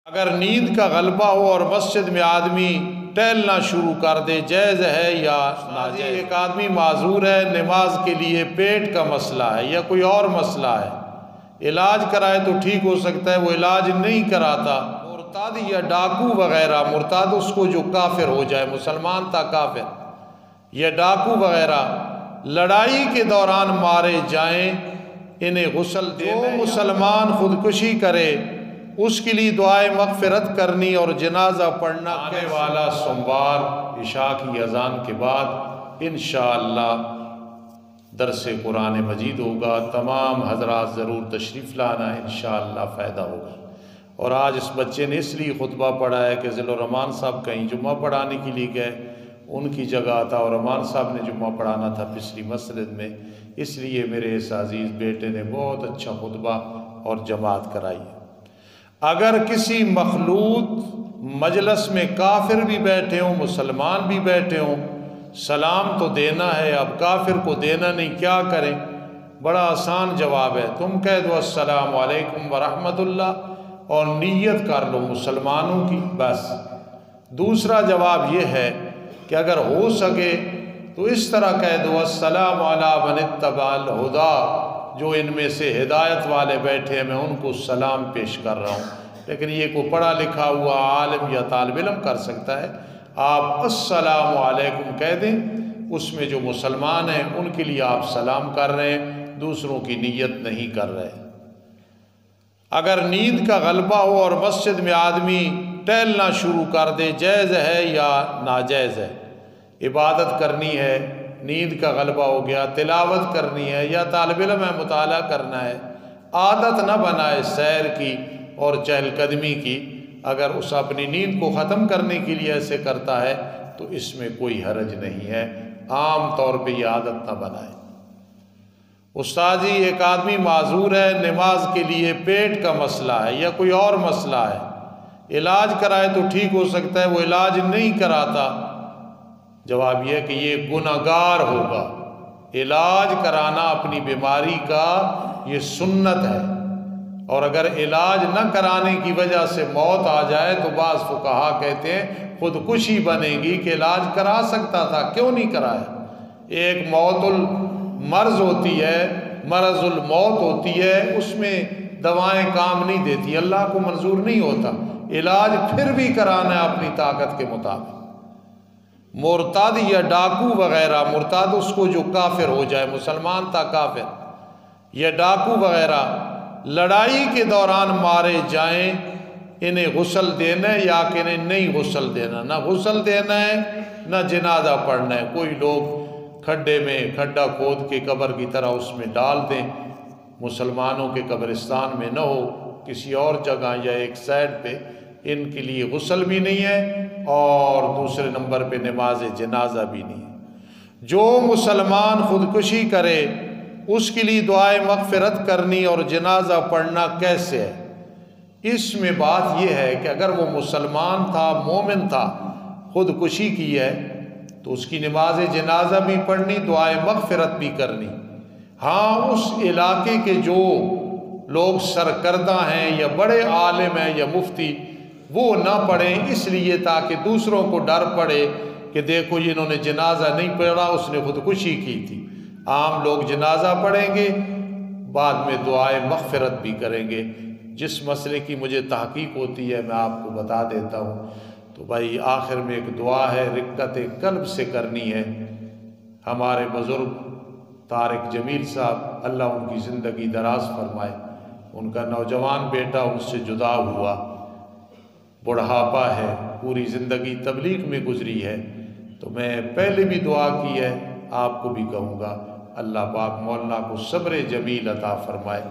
अगर नींद का गलबा हो और मस्जिद में आदमी टहलना शुरू कर दे, जायज़ है या नाजायज़? एक आदमी माजूर है, नमाज के लिए पेट का मसला है या कोई और मसला है, इलाज कराए तो ठीक हो सकता है, वो इलाज नहीं कराता, मुर्ताद या डाकू वगैरह, मुर्ताद उसको जो काफिर हो जाए, मुसलमान था काफिर, या डाकू वगैरह लड़ाई के दौरान मारे जाएं, इन्हें गुस्ल दे। जो मुसलमान खुदकुशी करे उसके लिए दुआए मगफिरत करनी और जनाजा पढ़ना। आने वाला सोमवार इशा की अजान के बाद इंशाअल्लाह दरस कुरान मजीद होगा। तमाम हजरात ज़रूर तशरीफ़ लाना, इंशाअल्लाह फ़ायदा होगा। और आज इस बच्चे ने इसलिए खुतबा पढ़ा है कि ज़िल-उर-रहमान साहब कहीं जुम्मा पढ़ाने के लिए गए, उनकी जगह था और रहमान साहब ने जुम्मा पढ़ाना था पिछली मस्जिद में, इसलिए मेरे इस अजीज़ बेटे ने बहुत अच्छा खुतबा और जमात कराई है। अगर किसी मखलूत मजलस में काफिर भी बैठे हों, मुसलमान भी बैठे हों, सलाम तो देना है, अब काफिर को देना नहीं, क्या करें? बड़ा आसान जवाब है, तुम कह दो अस्सलामु अलैकुम व रहमतुल्लाह और नीयत कर लो मुसलमानों की, बस। दूसरा जवाब यह है कि अगर हो सके तो इस तरह कह दो अस्सलामु अला मन इत्तबअल हुदा, जो इनमें से हिदायत वाले बैठे हैं मैं उनको सलाम पेश कर रहा हूँ। लेकिन ये कोई पढ़ा लिखा हुआ आलिम या तालिब इल्म कर सकता है, आप अस्सलामु अलैकुम कह दें, उसमें जो मुसलमान हैं उनके लिए आप सलाम कर रहे हैं, दूसरों की नीयत नहीं कर रहे। अगर नींद का गलबा हो और मस्जिद में आदमी टहलना शुरू कर दे, जायज़ है या नाजायज़ है? इबादत करनी है, नींद का गलबा हो गया, तिलावत करनी है या तालिब इल्म है, मुताला करना है, आदत न बनाए सैर की और चहलकदमी की। अगर उस अपनी नींद को ख़त्म करने के लिए ऐसे करता है तो इसमें कोई हरज नहीं है, आम तौर पे ये आदत न बनाए। उस्ताद जी, एक आदमी माजूर है, नमाज के लिए पेट का मसला है या कोई और मसला है, इलाज कराए तो ठीक हो सकता है, वो इलाज नहीं कराता। जवाब यह कि ये गुनहगार होगा। इलाज कराना अपनी बीमारी का ये सुन्नत है, और अगर इलाज न कराने की वजह से मौत आ जाए तो बाज़ फुक़हा कहते हैं खुदकुशी बनेगी कि इलाज करा सकता था, क्यों नहीं कराया। एक मौतुल मर्ज होती है, मरजुल मौत होती है, उसमें दवाएं काम नहीं देती, अल्लाह को मंजूर नहीं होता, इलाज फिर भी कराना है अपनी ताकत के मुताबिक। मुर्ताद या डाकू वगैरह, मुर्ताद उसको जो काफिर हो जाए, मुसलमान था काफिर, या डाकू वगैरह लड़ाई के दौरान मारे जाएं, इन्हें गुस्ल देना है या कि इन्हें नहीं गुस्ल देना? ना गुस्ल देना है ना जनाजा पढ़ना है। कोई लोग खड्डे में खड्डा खोद के कब्र की तरह उसमें डाल दें, मुसलमानों के कब्रिस्तान में न हो, किसी और जगह या एक साइड पे, इनके लिए गुस्ल भी नहीं है और दूसरे नंबर पे नमाज जनाजा भी नहीं है। जो मुसलमान खुदकुशी करे उसके लिए दुआए मगफिरत करनी और जनाजा पढ़ना कैसे है? इसमें बात यह है कि अगर वो मुसलमान था, मोमिन था, खुदकुशी की है तो उसकी नमाज जनाजा भी पढ़नी, दुआए मगफिरत भी करनी। हाँ, उस इलाके के जो लोग सरकर्दा हैं या बड़े आलिम हैं या मुफ्ती, वो ना पढ़ें, इसलिए ताकि दूसरों को डर पड़े कि देखो इन्होंने जनाजा नहीं पढ़ा, उसने खुदकुशी की थी। आम लोग जनाजा पढ़ेंगे, बाद में दुआए मगफिरत भी करेंगे। जिस मसले की मुझे तहकीक होती है मैं आपको बता देता हूँ। तो भाई आखिर में एक दुआ है, रिक्कत कल्ब से करनी है। हमारे बुज़ुर्ग तारिक जमील साहब, अल्लाह उनकी ज़िंदगी दराज फरमाए, उनका नौजवान बेटा उनसे जुदा हुआ, बुढ़ापा है, पूरी ज़िंदगी तबलीग में गुजरी है। तो मैं पहले भी दुआ की है, आपको भी कहूँगा, अल्लाह पाक मौलाना को सब्र जमील अता फरमाए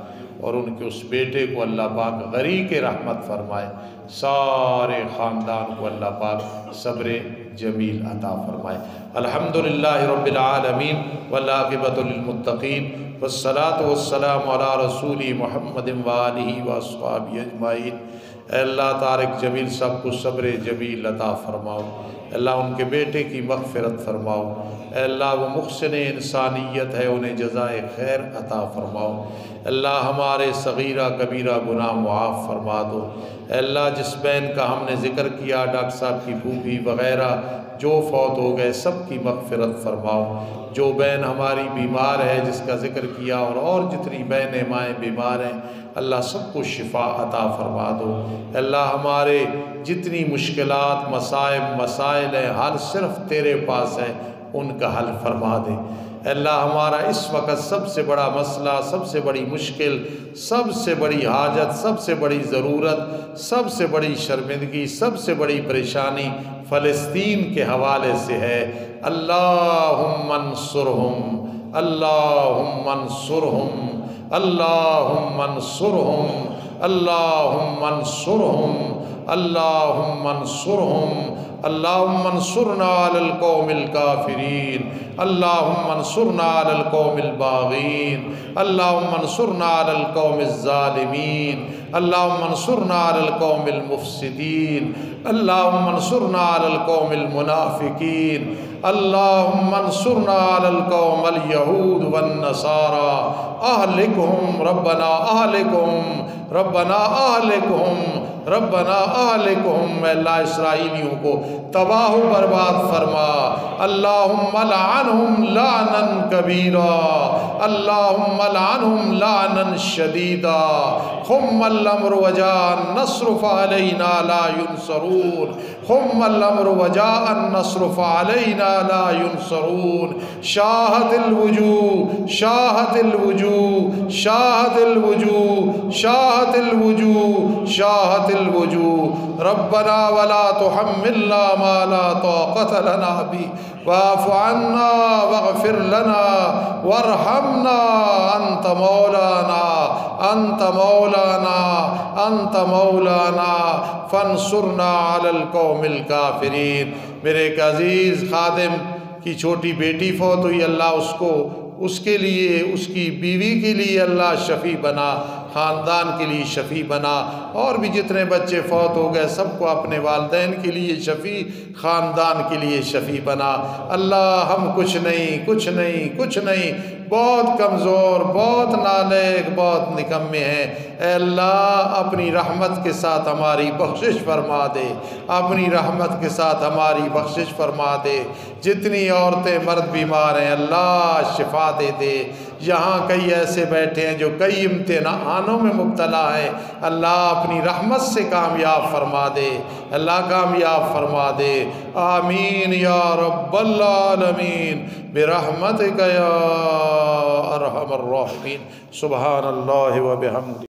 और उनके उस बेटे को अल्लाह पाक गरीक रहमत फरमाए, सारे ख़ानदान को अल्लाह पाक सब्र जमील अता फरमाए। अल्हम्दुलिल्लाहि रब्बिल आलमीन वल आक़िबतु लिल मुत्तक़ीन वस्सलातु वस्सलामु अला रसूली मुहम्मदिन व आलिहि व अस्हाबिहि अजमाइन। अल्लाह तारिक जमील साहब को सब्र जमील अता फ़रमाओ। अल्लाह उनके बेटे की मग़फ़िरत फ़रमाओ। अल्लाह वो मुहसिन इंसानियत है, उन्हें जज़ाए खैर अता फ़रमाओ। अल्लाह हमारे सगीरा कबीरा गुनाह मुआफ़ फ़रमा दो। अल्लाह जिस बहन का हमने ज़िक्र किया, डॉक्टर साहब की फूफी वग़ैरह जो फ़ौत हो गए, सब की मग़फ़िरत फ़रमाओ। जो बहन हमारी बीमार है जिसका ज़िक्र किया, और जितनी बहनें माएँ बीमार हैं, अल्लाह सबको शिफ़ा अता फ़रमा दो। अल्लाह हमारे जितनी मुश्किलात मसाइब मसाइल हैं, हल सिर्फ़ तेरे पास है, उनका हल फरमा दे। अल्लाह हमारा इस वक्त सबसे बड़ा मसला, सबसे बड़ी मुश्किल, सबसे बड़ी हाजत, सबसे बड़ी ज़रूरत, सबसे बड़ी शर्मिंदगी, सबसे बड़ी परेशानी फ़लस्तीन के हवाले से है। अल्लाहुम्मा अंसुरहुम, अल्लाहुम्मा अंसुरहुम, अल्लाहुम्मा अंसुरहुम, अल्लाहुम्मा अंसुरहुम, अल्लाहुम्मा अंसुरहुम, अल्लाहुम्मा अंसुरना अलल कौमिल काफिरीन, अल्लाहुम्मा अंसुरना अलल कौमिल बागीन, अल्लाहुम्मा अंसुरना अलल कौमिल ज़ालिमीन, अल्लाहुम्मा अंसुरना अलल कौमिल मुफ़्सिदीन, अल्लाहुम्मा अंसुरना अलल कौमिल मुनाफ़िकीन, अल्लाहुम्मा अंसुरना अलल कौमिल यहूद वन नसारा, अहलिकहुम रब्बना अहलिकहुम, रब्बना अहलिकहुम, रब्बना अहलिकहुम। अल्लाह इसराइलियों को तबाह बर्बाद फरमा। अल्लाहुम्मा लअनहुम लानन कबीरा, अल्लाहुम्मा लअनहुम लानन शदीदा, खुम्मल अम्रु वजाअन नस्रु फअलैना ला युनसरून, खुम्मल अम्रु वजाअन नस्रु फअलैना ला युनसरून। शाहदिल वजूह, शाहदिल वजूह, शाहदिल वजूह, शाहदिल वजूह, शाहदिल वजूह। रब्बना वला तुहम्मिलना मा ला ताक़त लना बि वाफ़ु अन्ना वग़फ़िर लना वरहमना अंत मौलाना, अंत मौलाना, अंत मौलाना फंसुरना अलल कौमिल काफिरीन। मेरे एक अज़ीज़ खादिम की छोटी बेटी फौत हुई, अल्लाह उसको, उसके लिए, उसकी बीवी के लिए अल्लाह शफ़ी बना, ख़ानदान के लिए शफ़ी बना, और भी जितने बच्चे फौत हो गए सबको अपने वालिदैन के लिए शफ़ी, ख़ानदान के लिए शफ़ी बना। अल्लाह हम कुछ नहीं, कुछ नहीं, कुछ नहीं, बहुत कमज़ोर, बहुत नालायक, बहुत निकम्मे हैं। अल्लाह अपनी रहमत के साथ हमारी बख्शिश फरमा दे, अपनी रहमत के साथ हमारी बख्शिश फरमा दे। जितनी औरतें मर्द बीमार हैं, अल्लाह शिफा दे दे। यहाँ कई ऐसे बैठे हैं जो कई इम्तिहानों में मुब्तला हैं, अल्लाह अपनी रहमत से कामयाब फरमा दे, अल्लाह कामयाब फरमा दे। आमीन या रब्बल आलमीन बिरहमतिका या अरहमर राहिमीन। सुब्हानल्लाहि व बिहम्दिही।